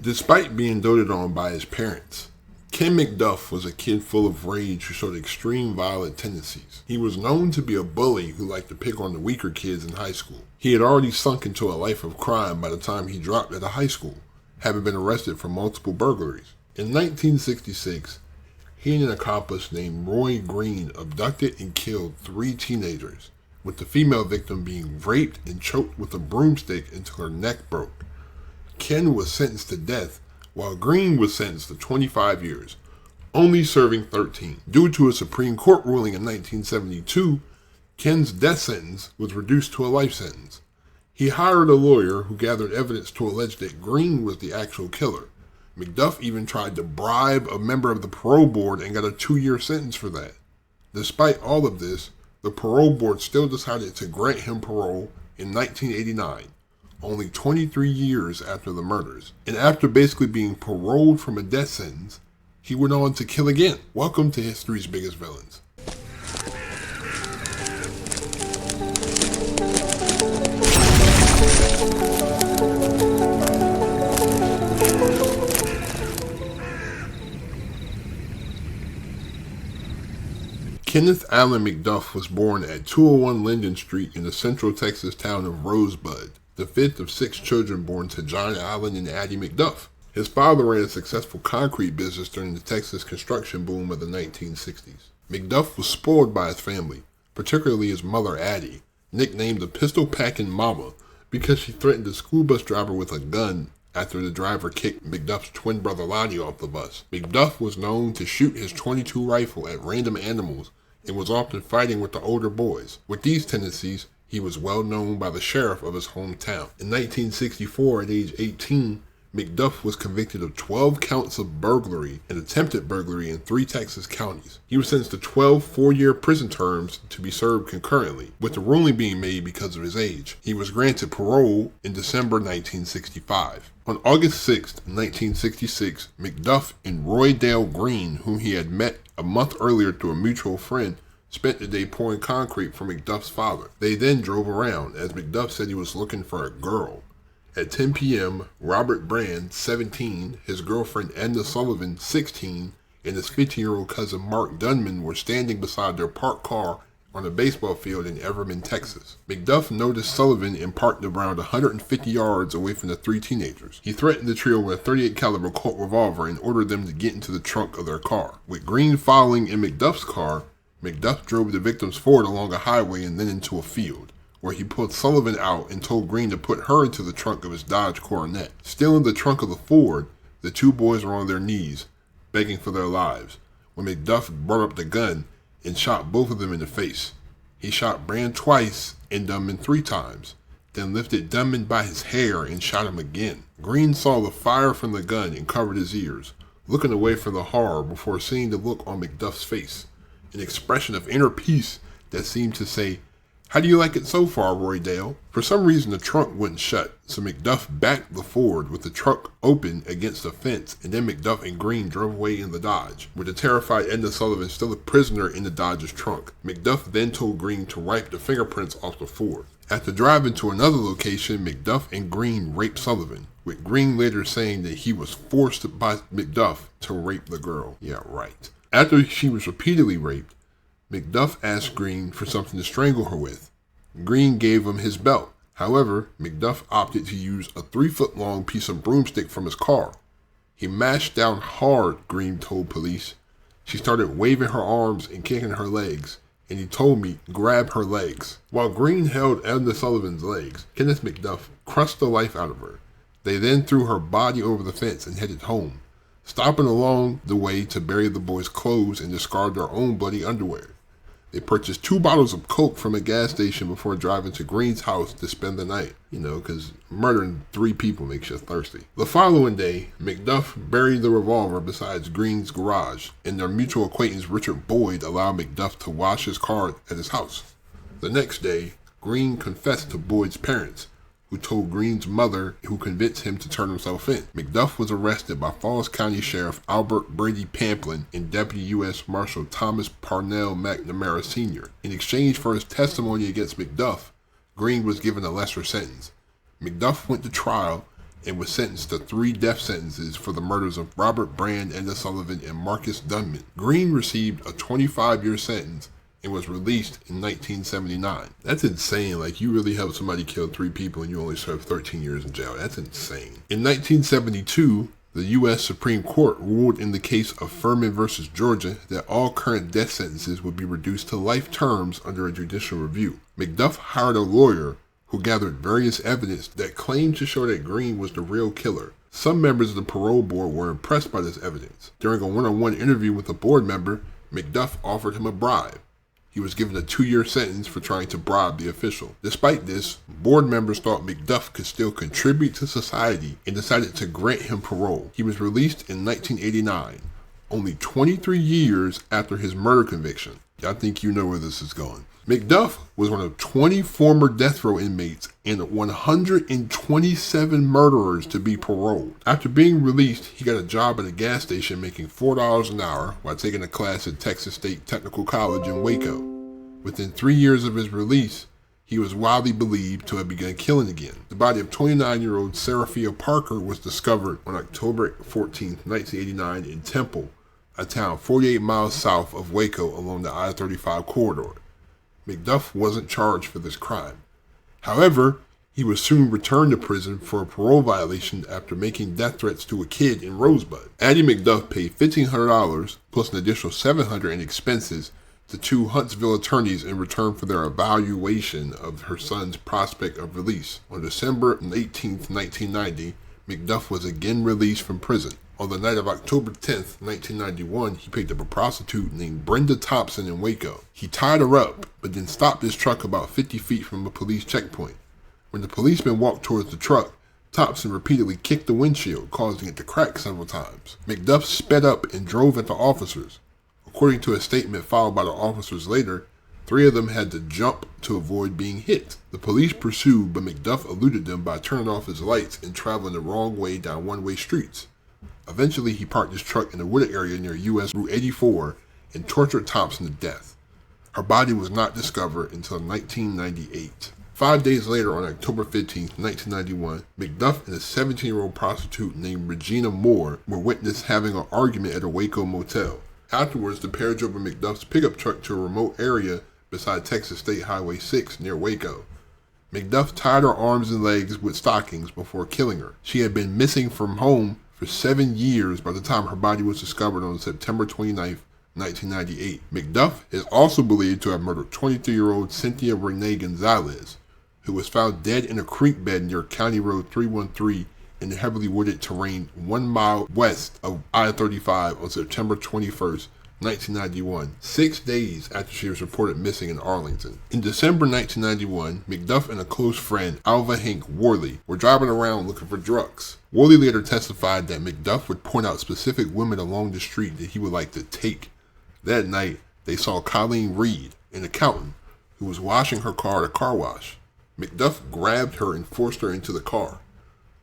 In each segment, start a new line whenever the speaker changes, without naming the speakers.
Despite being doted on by his parents, Ken McDuff was a kid full of rage who showed extreme violent tendencies. He was known to be a bully who liked to pick on the weaker kids in high school. He had already sunk into a life of crime by the time he dropped out of high school, having been arrested for multiple burglaries. In 1966, he and an accomplice named Roy Green abducted and killed 3 teenagers, with the female victim being raped and choked with a broomstick until her neck broke. Ken was sentenced to death, while Green was sentenced to 25 years, only serving 13. Due to a Supreme Court ruling in 1972, Ken's death sentence was reduced to a life sentence. He hired a lawyer who gathered evidence to allege that Green was the actual killer. McDuff even tried to bribe a member of the parole board and got a 2-year sentence for that. Despite all of this, the parole board still decided to grant him parole in 1989, only 23 years after the murders. And after basically being paroled from a death sentence, he went on to kill again. Welcome to history's biggest villains. Kenneth Allen McDuff was born at 201 Linden Street in the central Texas town of Rosebud, the 5th of 6 children born to John Allen and Addie McDuff. His father ran a successful concrete business during the Texas construction boom of the 1960s. McDuff was spoiled by his family, particularly his mother Addie, nicknamed the Pistol-Packing Mama because she threatened a school bus driver with a gun after the driver kicked McDuff's twin brother Lonnie off the bus. McDuff was known to shoot his .22 rifle at random animals and was often fighting with the older boys. With these tendencies, he was well known by the sheriff of his hometown. In 1964, at age 18, McDuff was convicted of 12 counts of burglary and attempted burglary in 3 Texas counties. He was sentenced to 12 4-year prison terms to be served concurrently, with the ruling being made because of his age. He was granted parole in December 1965. On August 6, 1966, McDuff and Roy Dale Green, whom he had met a month earlier through a mutual friend, spent the day pouring concrete for McDuff's father. They then drove around, as McDuff said he was looking for a girl. At 10 p.m., Robert Brand, 17, his girlfriend Edna Sullivan, 16, and his 15-year-old cousin Mark Dunnam were standing beside their parked car on a baseball field in Everman, Texas. McDuff noticed Sullivan and parked around 150 yards away from the 3 teenagers. He threatened the trio with a .38 caliber Colt revolver and ordered them to get into the trunk of their car. With Green following in McDuff's car, McDuff drove the victims forward along a highway and then into a field, where he pulled Sullivan out and told Green to put her into the trunk of his Dodge Coronet. Still in the trunk of the Ford, the 2 boys were on their knees, begging for their lives, when McDuff brought up the gun and shot both of them in the face. He shot Brand twice and Dunnam 3 times, then lifted Dunnam by his hair and shot him again. Green saw the fire from the gun and covered his ears, looking away from the horror before seeing the look on McDuff's face, an expression of inner peace that seemed to say, "How do you like it so far, Roy Dale?" For some reason, the trunk wouldn't shut, so McDuff backed the Ford with the trunk open against a fence, and then McDuff and Green drove away in the Dodge, with the terrified Edna Sullivan still a prisoner in the Dodge's trunk. McDuff then told Green to wipe the fingerprints off the Ford. After driving to another location, McDuff and Green raped Sullivan, with Green later saying that he was forced by McDuff to rape the girl. Yeah, right. After she was repeatedly raped, McDuff asked Green for something to strangle her with. Green gave him his belt. However, McDuff opted to use a 3-foot-long piece of broomstick from his car. He mashed down hard, Green told police. She started waving her arms and kicking her legs, and he told me, "Grab her legs." While Green held Edna Sullivan's legs, Kenneth McDuff crushed the life out of her. They then threw her body over the fence and headed home, stopping along the way to bury the boys' clothes and discard their own bloody underwear. They purchased 2 bottles of Coke from a gas station before driving to Green's house to spend the night. Because murdering 3 people makes you thirsty. The following day, McDuff buried the revolver beside Green's garage, and their mutual acquaintance Richard Boyd allowed McDuff to wash his car at his house. The next day, Green confessed to Boyd's parents, who told Green's mother, who convinced him to turn himself in. McDuff was arrested by Falls County Sheriff Albert Brady Pamplin and Deputy U.S. Marshal Thomas Parnell McNamara Sr. In exchange for his testimony against McDuff, Green was given a lesser sentence. McDuff went to trial and was sentenced to 3 death sentences for the murders of Robert Brand, Edna Sullivan, and Marcus Dunnam. Green received a 25-year sentence and was released in 1979. That's insane. Like, you really helped somebody kill 3 people and you only served 13 years in jail. That's insane. In 1972, the U.S. Supreme Court ruled in the case of Furman versus Georgia that all current death sentences would be reduced to life terms under a judicial review. McDuff hired a lawyer who gathered various evidence that claimed to show that Green was the real killer. Some members of the parole board were impressed by this evidence. During a one-on-one interview with a board member, McDuff offered him a bribe. He was given a 2-year sentence for trying to bribe the official. Despite this, board members thought McDuff could still contribute to society and decided to grant him parole. He was released in 1989, only 23 years after his murder conviction. I think you know where this is going. McDuff was one of 20 former death row inmates and 127 murderers to be paroled. After being released, he got a job at a gas station making $4 an hour while taking a class at Texas State Technical College in Waco. Within 3 years of his release, he was widely believed to have begun killing again. The body of 29-year-old Seraphia Parker was discovered on October 14, 1989 in Temple, a town 48 miles south of Waco along the I-35 corridor. McDuff wasn't charged for this crime. However, he was soon returned to prison for a parole violation after making death threats to a kid in Rosebud. Addie McDuff paid $1,500 plus an additional $700 in expenses to 2 Huntsville attorneys in return for their evaluation of her son's prospect of release. On December 18, 1990, McDuff was again released from prison. On the night of October 10, 1991, he picked up a prostitute named Brenda Thompson in Waco. He tied her up, but then stopped his truck about 50 feet from a police checkpoint. When the policeman walked towards the truck, Thompson repeatedly kicked the windshield, causing it to crack several times. McDuff sped up and drove at the officers. According to a statement filed by the officers later, 3 of them had to jump to avoid being hit. The police pursued, but McDuff eluded them by turning off his lights and traveling the wrong way down one-way streets. Eventually, he parked his truck in a wooded area near U.S. Route 84 and tortured Thompson to death. Her body was not discovered until 1998. 5 days later, on October 15, 1991, McDuff and a 17-year-old prostitute named Regina Moore were witnessed having an argument at a Waco motel. Afterwards, the pair drove McDuff's pickup truck to a remote area beside Texas State Highway 6 near Waco. McDuff tied her arms and legs with stockings before killing her. She had been missing from home for 7 years by the time her body was discovered on September 29, 1998. McDuff is also believed to have murdered 23-year-old Cynthia Renee Gonzalez, who was found dead in a creek bed near County Road 313 in the heavily wooded terrain 1 mile west of I-35 on September 21, 1991, 6 days after she was reported missing in Arlington. In December 1991, McDuff and a close friend, Alva Hank Worley, were driving around looking for drugs. Worley later testified that McDuff would point out specific women along the street that he would like to take. That night, they saw Colleen Reed, an accountant, who was washing her car at a car wash. McDuff grabbed her and forced her into the car.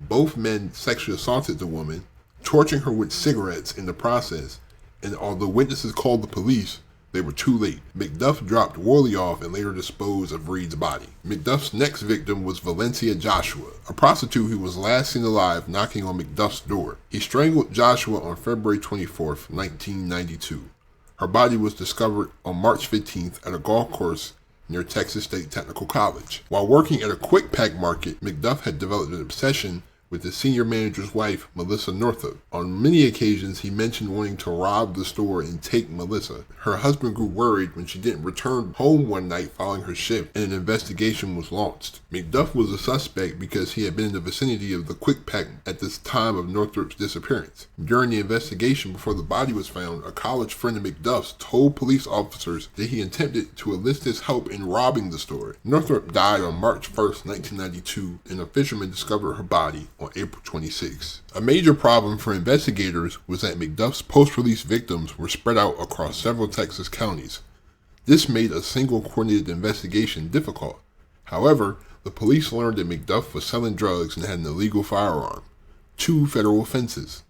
Both men sexually assaulted the woman, torching her with cigarettes in the process, and although witnesses called the police, they were too late. McDuff dropped Worley off and later disposed of Reed's body. McDuff's next victim was Valencia Joshua, a prostitute who was last seen alive knocking on McDuff's door. He strangled Joshua on February 24, 1992. Her body was discovered on March 15th at a golf course near Texas State Technical College. While working at a quick pack market, McDuff had developed an obsession with the senior manager's wife, Melissa Northup. On many occasions, he mentioned wanting to rob the store and take Melissa. Her husband grew worried when she didn't return home one night following her shift, and an investigation was launched. McDuff was a suspect because he had been in the vicinity of the quick pack at this time of Northup's disappearance. During the investigation before the body was found, a college friend of McDuff's told police officers that he attempted to enlist his help in robbing the store. Northup died on March 1st, 1992, and a fisherman discovered her body on April 26. A major problem for investigators was that McDuff's post-release victims were spread out across several Texas counties. This made a single coordinated investigation difficult. However, the police learned that McDuff was selling drugs and had an illegal firearm, 2 federal offenses.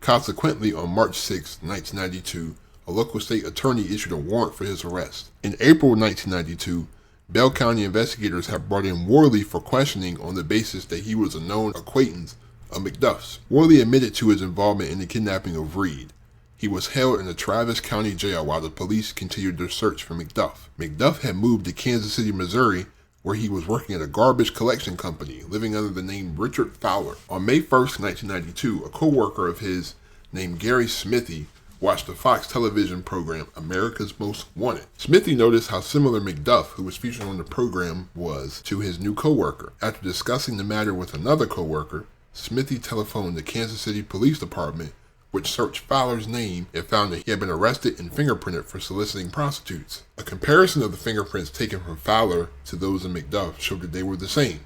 Consequently, on March 6, 1992, a local state attorney issued a warrant for his arrest. In April 1992, Bell County investigators had brought in Worley for questioning on the basis that he was a known acquaintance of McDuff's. Worley admitted to his involvement in the kidnapping of Reed. He was held in the Travis County Jail while the police continued their search for McDuff. McDuff had moved to Kansas City, Missouri, where he was working at a garbage collection company, living under the name Richard Fowler. On May 1st, 1992, a co-worker of his named Gary Smithy watched the Fox television program America's Most Wanted. Smithy noticed how similar McDuff, who was featured on the program, was to his new co-worker. After discussing the matter with another co-worker, Smithy telephoned the Kansas City Police Department, which searched Fowler's name and found that he had been arrested and fingerprinted for soliciting prostitutes. A comparison of the fingerprints taken from Fowler to those of McDuff showed that they were the same.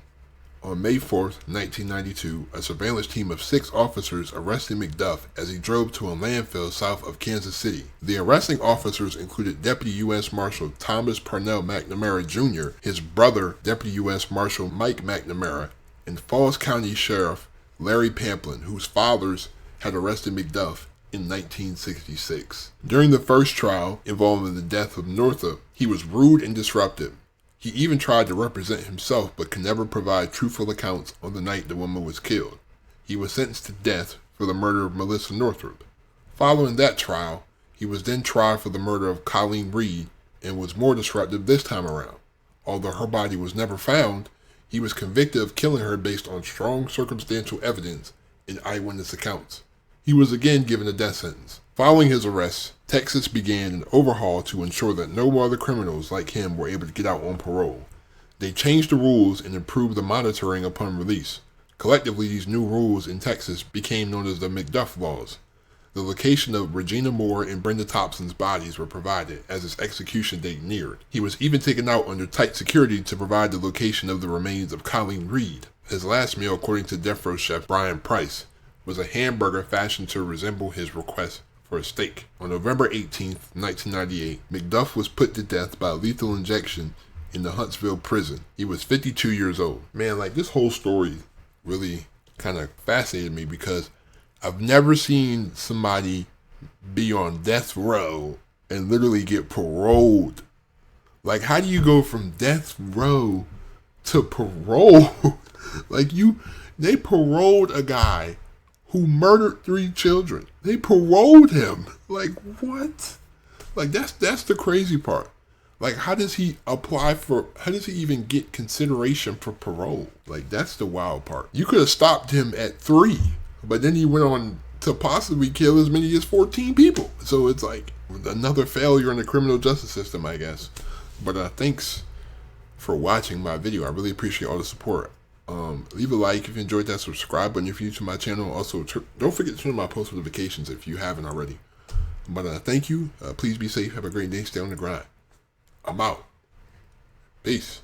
On May 4th, 1992, a surveillance team of 6 officers arrested McDuff as he drove to a landfill south of Kansas City. The arresting officers included Deputy U.S. Marshal Thomas Parnell McNamara Jr., his brother, Deputy U.S. Marshal Mike McNamara, and Falls County Sheriff Larry Pamplin, whose fathers had arrested McDuff in 1966. During the first trial involving the death of Northup, he was rude and disruptive. He even tried to represent himself but could never provide truthful accounts on the night the woman was killed. He was sentenced to death for the murder of Melissa Northup. Following that trial, he was then tried for the murder of Colleen Reed and was more disruptive this time around. Although her body was never found, he was convicted of killing her based on strong circumstantial evidence and eyewitness accounts. He was again given a death sentence. Following his arrest, Texas began an overhaul to ensure that no other criminals like him were able to get out on parole. They changed the rules and improved the monitoring upon release. Collectively, these new rules in Texas became known as the McDuff Laws. The location of Regina Moore and Brenda Thompson's bodies were provided as his execution date neared. He was even taken out under tight security to provide the location of the remains of Colleen Reed. His last meal, according to Death Row chef Brian Price, was a hamburger fashioned to resemble his request for a steak. On November 18, 1998, McDuff was put to death by lethal injection in the Huntsville prison. He was 52 years old. Man, like, this whole story really kind of fascinated me because I've never seen somebody be on death row and literally get paroled. Like, how do you go from death row to parole? They paroled a guy who murdered 3 children. They paroled him. Like, what? Like, that's the crazy part. Like, how does he even get consideration for parole? Like, that's the wild part. You could have stopped him at 3, but then he went on to possibly kill as many as 14 people. So it's like another failure in the criminal justice system, I guess. But thanks for watching my video. I really appreciate all the support. Leave a like if you enjoyed that, subscribe button if you're new to my channel. Also, don't forget to turn on my post notifications if you haven't already. But thank you. Please be safe. Have a great day. Stay on the grind. I'm out. Peace.